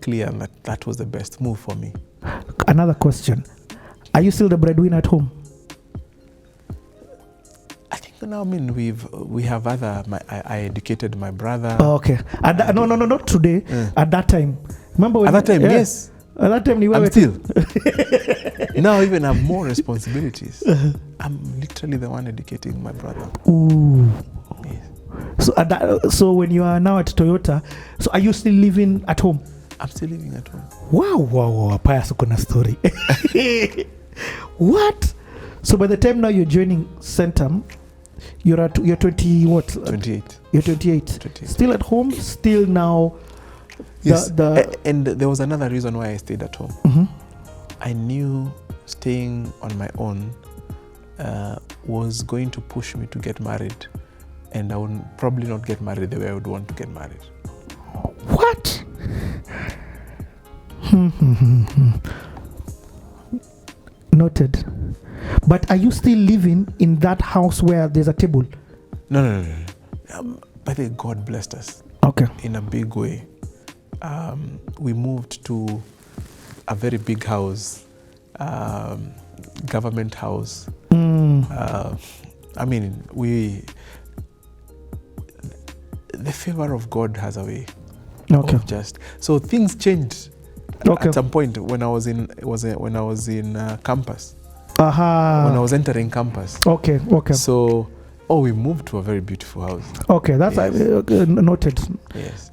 clear that was the best move for me. Another question. Are you still the breadwinner at home? I think now, I mean, we have other. I educated my brother. Oh, okay. No, not today. At that time. Remember when? At that time, yes. At that time, you were I'm still. Now, even have more responsibilities. I'm literally the one educating my brother. Ooh. Yes. So when you are now at Toyota, so are you still living at home? I'm still living at home. Wow. Pius kuna story. What? So by the time now you're joining Centum, you're 20 what? 28. You're 28. Still at home. Still now. Yes. And there was another reason why I stayed at home. Mm-hmm. I knew staying on my own was going to push me to get married, and I would probably not get married the way I would want to get married. What? Noted. But are you still living in that house where there's a table? No. By the way, God blessed us. Okay. In a big way. We moved to a very big house, government house. I mean, the favor of God has a way of just. So things changed at some point when I was in campus. When I was entering campus. Okay. So, we moved to a very beautiful house. Okay, that's noted. Yes.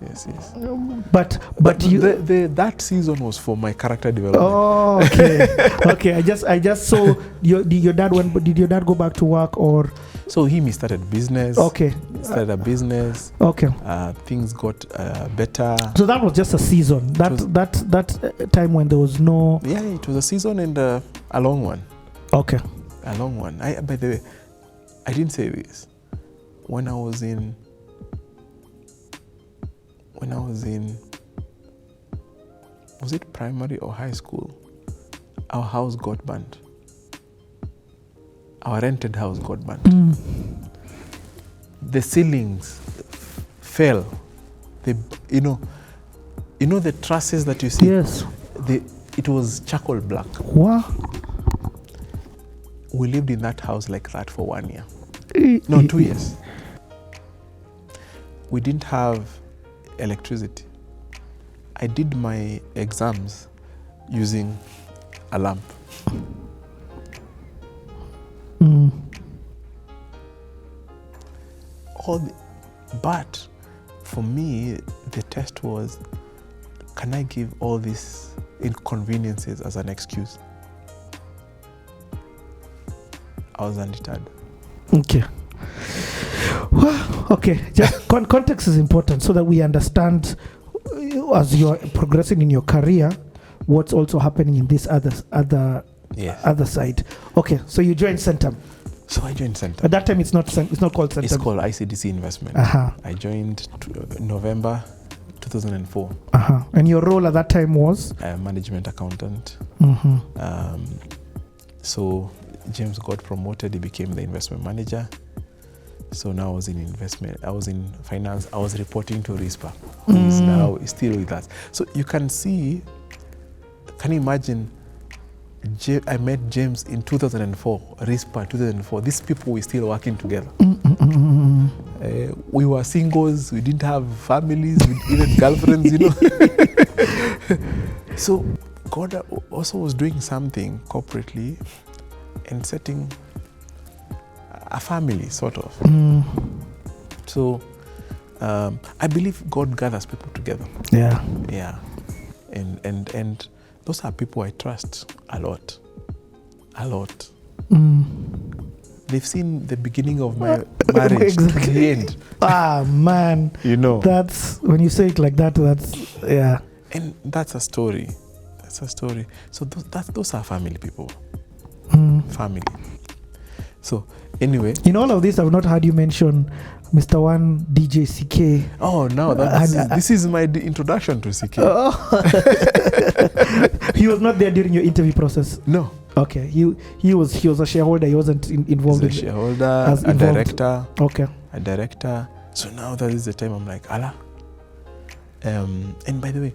But that season was for my character development. Oh, okay. I just saw did your dad go back to work or? So he started business. Okay. Started a business. Okay. Things got better. So that was just a season. That time when there was no. Yeah, it was a season and a long one. Okay. A long one. By the way, I didn't say this. When I was in, was it primary or high school? Our house got burned. Our rented house got burned. The ceilings fell. You know the trusses that you see? Yes. It was charcoal black. What? We lived in that house like that for 1 year. No, 2 years. We didn't have electricity. I did my exams using a lamp. But for me, the test was, can I give all these inconveniences as an excuse? I was undeterred. Okay. Well, okay. Just context is important so that we understand as you're progressing in your career what's also happening in this other side. Okay. So you joined Centum. So I joined Centum. At that time, it's not called Centum. It's called ICDC Investment. I joined November 2004. And your role at that time was? Management accountant. So James got promoted. He became the investment manager. So now I was in investment. I was in finance. I was reporting to RISPA, who is now still with us. So you can see, can you imagine, I met James in 2004, RISPA 2004. These people were still working together. We were singles. We didn't have families, even girlfriends, So God also was doing something corporately and setting a family, sort of. So I believe God gathers people together. Yeah. And those are people I trust a lot. They've seen the beginning of my marriage to the end. Man. That's, when you say it like that, that's, yeah. And that's a story. So those are family people. Family. So anyway. In all of this, I've not heard you mention Mr. One DJ CK. Oh, no. This is my introduction to CK. He was not there during your interview process? No. Okay. He was a shareholder. He wasn't involved. He's a shareholder, a director. Okay. A director. So now that is the time I'm like, Allah. And by the way,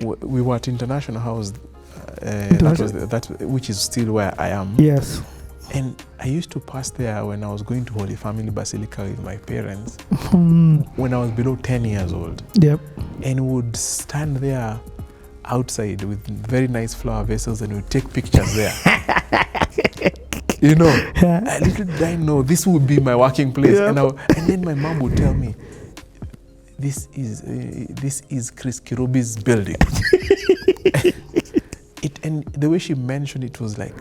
we were at International House, which is still where I am. Yes. And I used to pass there when I was going to Holy Family Basilica with my parents when I was below 10 years old. Yep. And would stand there outside with very nice flower vessels and would take pictures there. You know, I little did I know this would be my working place. Yep. And then my mom would tell me, this is Chris Kirubi's building. And the way she mentioned it was like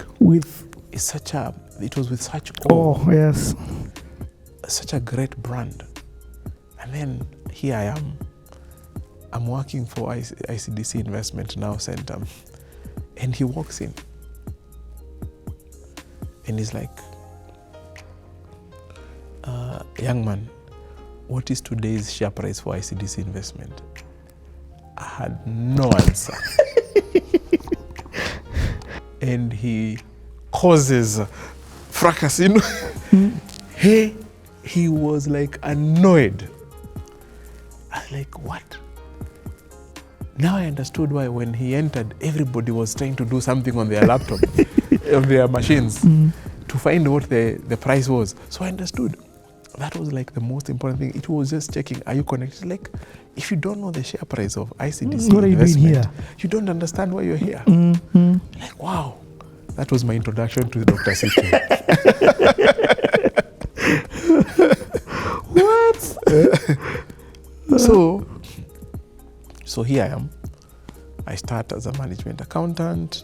it was with such awe. Oh, yes. Such a great brand. And then here I am. I'm working for ICDC Investment Now Center. And he walks in. And he's like, young man, what is today's share price for ICDC Investment? I had no answer. And he causes fracas, you know. He was like annoyed. I was like, what? Now I understood why when he entered, everybody was trying to do something on their laptop, on their machines, to find what the price was. So I understood. That was like the most important thing. It was just checking, are you connected? Like, if you don't know the share price of ICDC what are you doing here? You don't understand why you're here. Like, wow. That was my introduction to Dr. City. What? So here I am. I start as a management accountant.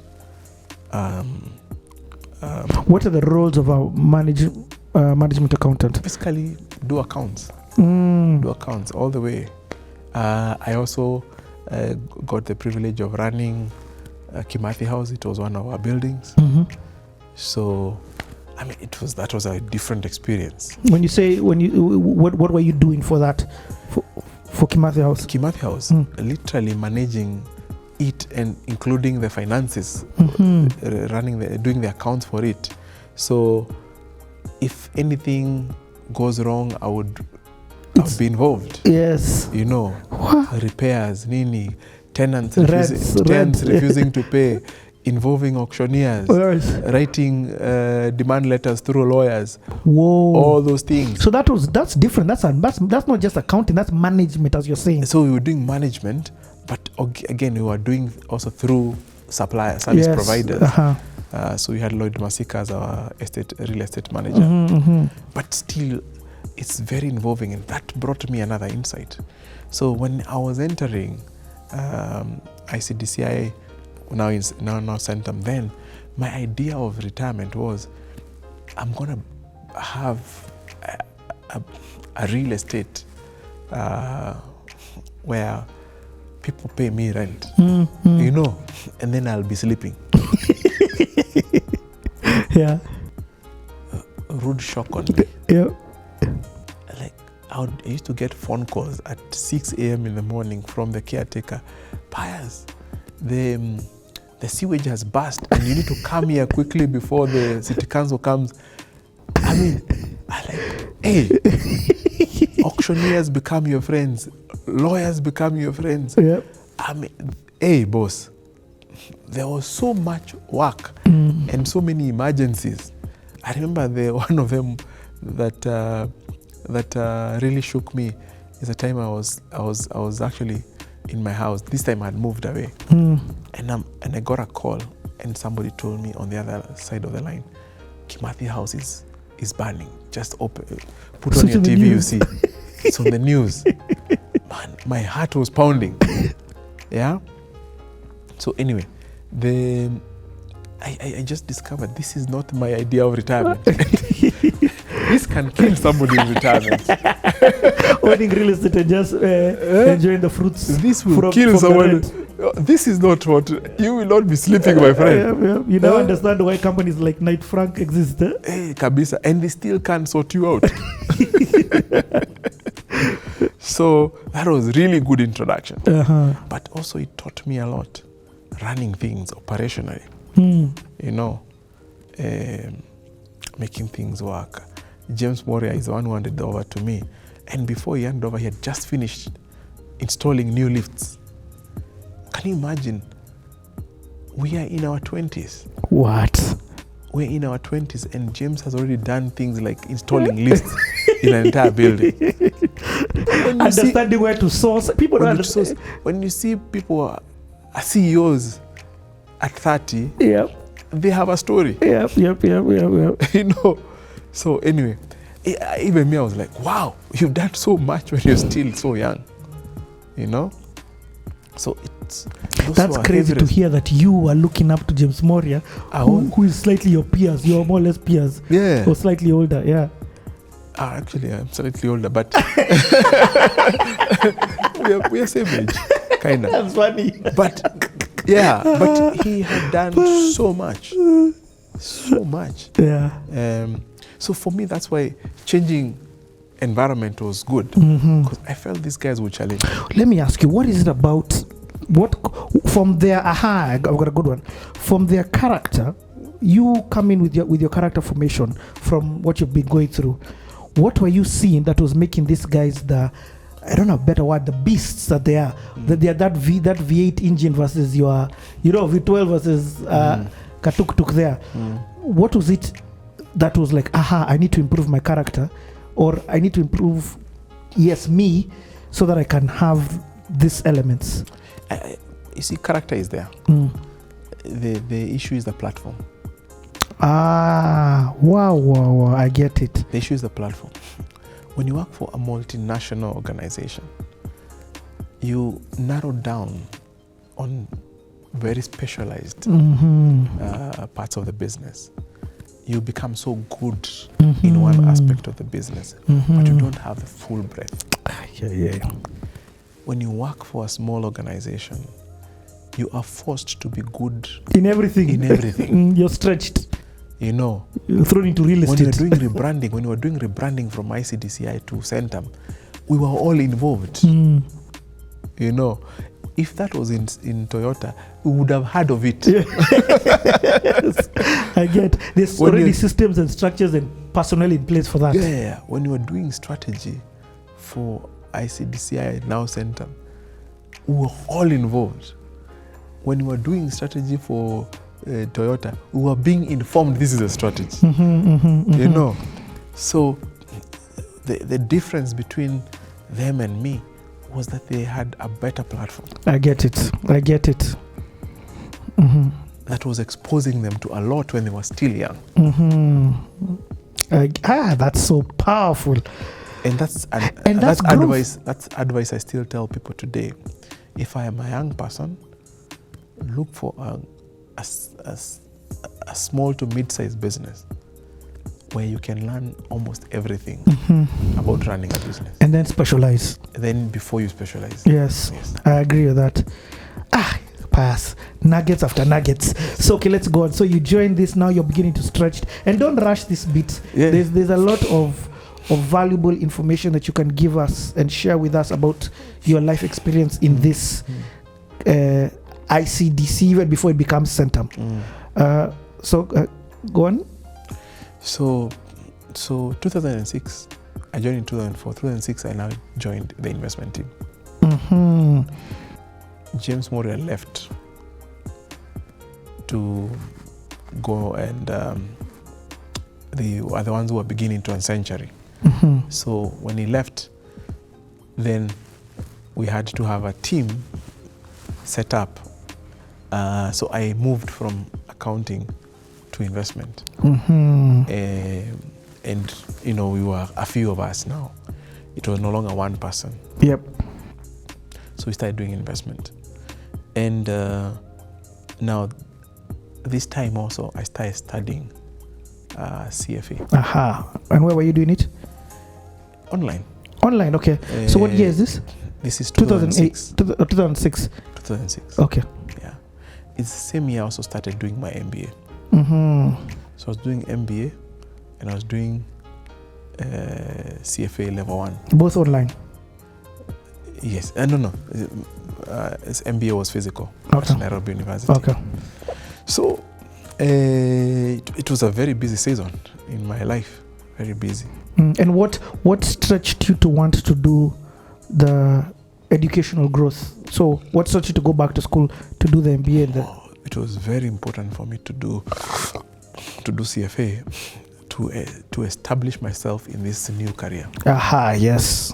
What are the roles of a management accountant? Basically, do accounts. Do accounts all the way. I also got the privilege of running Kimathi House. It was one of our buildings. So, I mean, that was a different experience. When you say what were you doing for that, for Kimathi House? Kimathi House, literally managing it and including the finances, doing the accounts for it. So, if anything goes wrong, I'll be involved. Yes. You know, repairs, tenants refusing to pay, involving auctioneers, writing demand letters through lawyers. Whoa. All those things. So that's different. That's not just accounting, that's management, as you're saying. So we were doing management, but again, we were doing also through service providers. So we had Lloyd Masika as our real estate manager. But still, it's very involving, and that brought me another insight. So when I was entering ICDCI, now Centum, then my idea of retirement was, I'm going to have a real estate where people pay me rent, you know, and then I'll be sleeping. Yeah. Rude shock on me. Yeah. Like, I used to get phone calls at 6 a.m. in the morning from the caretaker. Pius, the sewage has burst and you need to come here quickly before the city council comes. I mean, hey, auctioneers become your friends, lawyers become your friends. Yeah. I mean, hey, boss, there was so much work and so many emergencies. I remember one of them that really shook me is the time I was actually in my house. This time I had moved away, and I got a call, and somebody told me on the other side of the line, Kimathi House is burning. Just put on your TV, you see. It's on the news. Man, my heart was pounding. Yeah. So anyway, I just discovered this is not my idea of retirement. This can kill somebody in retirement. Owning real estate and just enjoying the fruits. This will kill someone. This is not what you will not be sleeping, my friend. You now understand why companies like Knight Frank exist. Hey, kabisa, and they still can't sort you out. So that was really good introduction. But also it taught me a lot, running things operationally. You know, making things work. James Moria is the one who handed over to me. And before he handed over, he had just finished installing new lifts. Can you imagine? We are in our 20s. What? We're in our 20s and James has already done things like installing lifts in an entire building. Understanding where to source. People don't understand. When you see people are CEOs at 30, they have a story. Yep. You know. So anyway, even me, I was like, wow, you've done so much when you're still so young. You know? So that's crazy to hear that you are looking up to James Moria, who is slightly your peers. You're more or less peers. Yeah. Or slightly older, yeah. Actually, I'm slightly older, but we are same age, kind of. That's funny. But he had done so much. Yeah. So for me, that's why changing environment was good, because I felt these guys would challenge me. Let me ask you, what is it about? What from their I've got a good one. From their character, you come in with your character formation from what you've been going through. What were you seeing that was making these guys the beasts that they are? That they are that V8 engine versus your, V12 versus Katuk there. What was it that was like, I need to improve my character, or I need to improve, me, so that I can have these elements? You see, character is there. The issue is the platform. Wow, I get it. The issue is the platform. When you work for a multinational organization, you narrow down on very specialized parts of the business. You become so good in one aspect of the business, but you don't have the full breadth. When you work for a small organization, you are forced to be good in everything. You're stretched. You're thrown into real estate. When you were doing rebranding from ICDC to Centum, we were all involved. If that was in Toyota, we would have heard of it. Yes, I get. There's already systems and structures and personnel in place for that. Yeah, when you were doing strategy for ICDC, now Centum, we were all involved. When you were doing strategy for Toyota, we were being informed this is a strategy. So the difference between them and me was that they had a better platform. I get it. That was exposing them to a lot when they were still young. That's so powerful. And that's advice. That's advice I still tell people today. If I am a young person, look for a small to mid-sized business where you can learn almost everything about running a business. And then specialize. Then before you specialize. Yes. I agree with that. Pius, nuggets after nuggets. So okay, let's go on. So you join this, now you're beginning to stretch. And don't rush this bit. Yeah. There's a lot of valuable information that you can give us and share with us about your life experience in this ICDC, even before it becomes Centum. Go on. So 2006, I joined in 2004. 2006, I now joined the investment team. James Moria left to go, and they were the ones who were beginning 20th century. So when he left, then we had to have a team set up. So I moved from accounting to investment. And we were a few of us now. It was no longer one person. Yep. So we started doing investment. And now this time also I started studying CFA. And where were you doing it? Online, okay. So what year is this? This is 2006. 2006. 2006. Okay. Yeah. It's the same year I also started doing my MBA. So I was doing MBA and I was doing CFA level 1. Both online? Yes. No. MBA was physical at Nairobi University. Okay. So it was a very busy season in my life. Very busy. And what stretched you to want to do the educational growth So what taught you to go back to school to do the MBA? And it was very important for me to do CFA to establish myself in this new career. Aha, yes.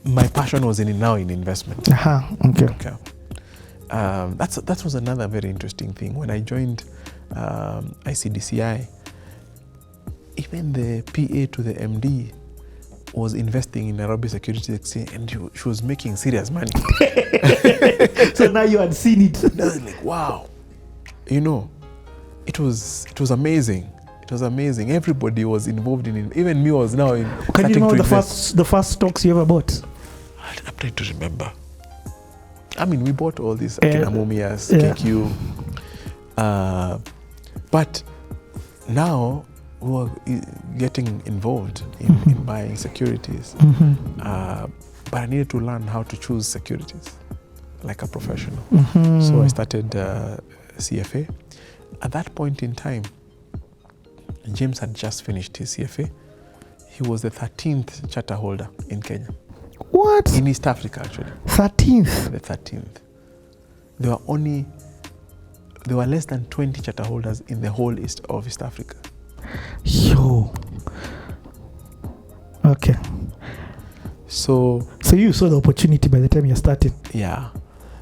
My passion was in investment. Aha, okay. That was another very interesting thing. When I joined ICDCI, even the PA to the MD was investing in Nairobi Securities Exchange, and she was making serious money. So now you had seen it. I was like, wow. You know, it was amazing. It was amazing. Everybody was involved in it. Even me was now in. Can you remember the first stocks you ever bought? I'm trying to remember. I mean, we bought all these Amomias, KQ. But now we were getting involved in buying securities. But I needed to learn how to choose securities like a professional. So I started CFA. At that point in time, James had just finished his CFA. He was the 13th charter holder in Kenya. What? In East Africa, actually. 13th? The 13th. There were less than 20 charter holders in the whole East Africa. Yo. Okay. So you saw the opportunity by the time you started? Yeah.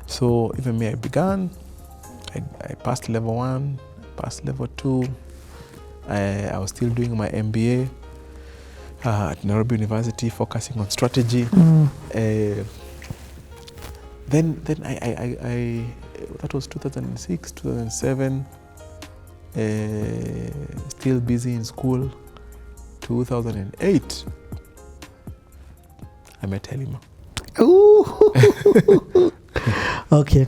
So even me, I began. I passed level 1, passed level 2. I was still doing my MBA at Nairobi University, focusing on strategy. Then I that was 2006, 2007. Still busy in school. 2008, I met Helima. Ooh. Okay.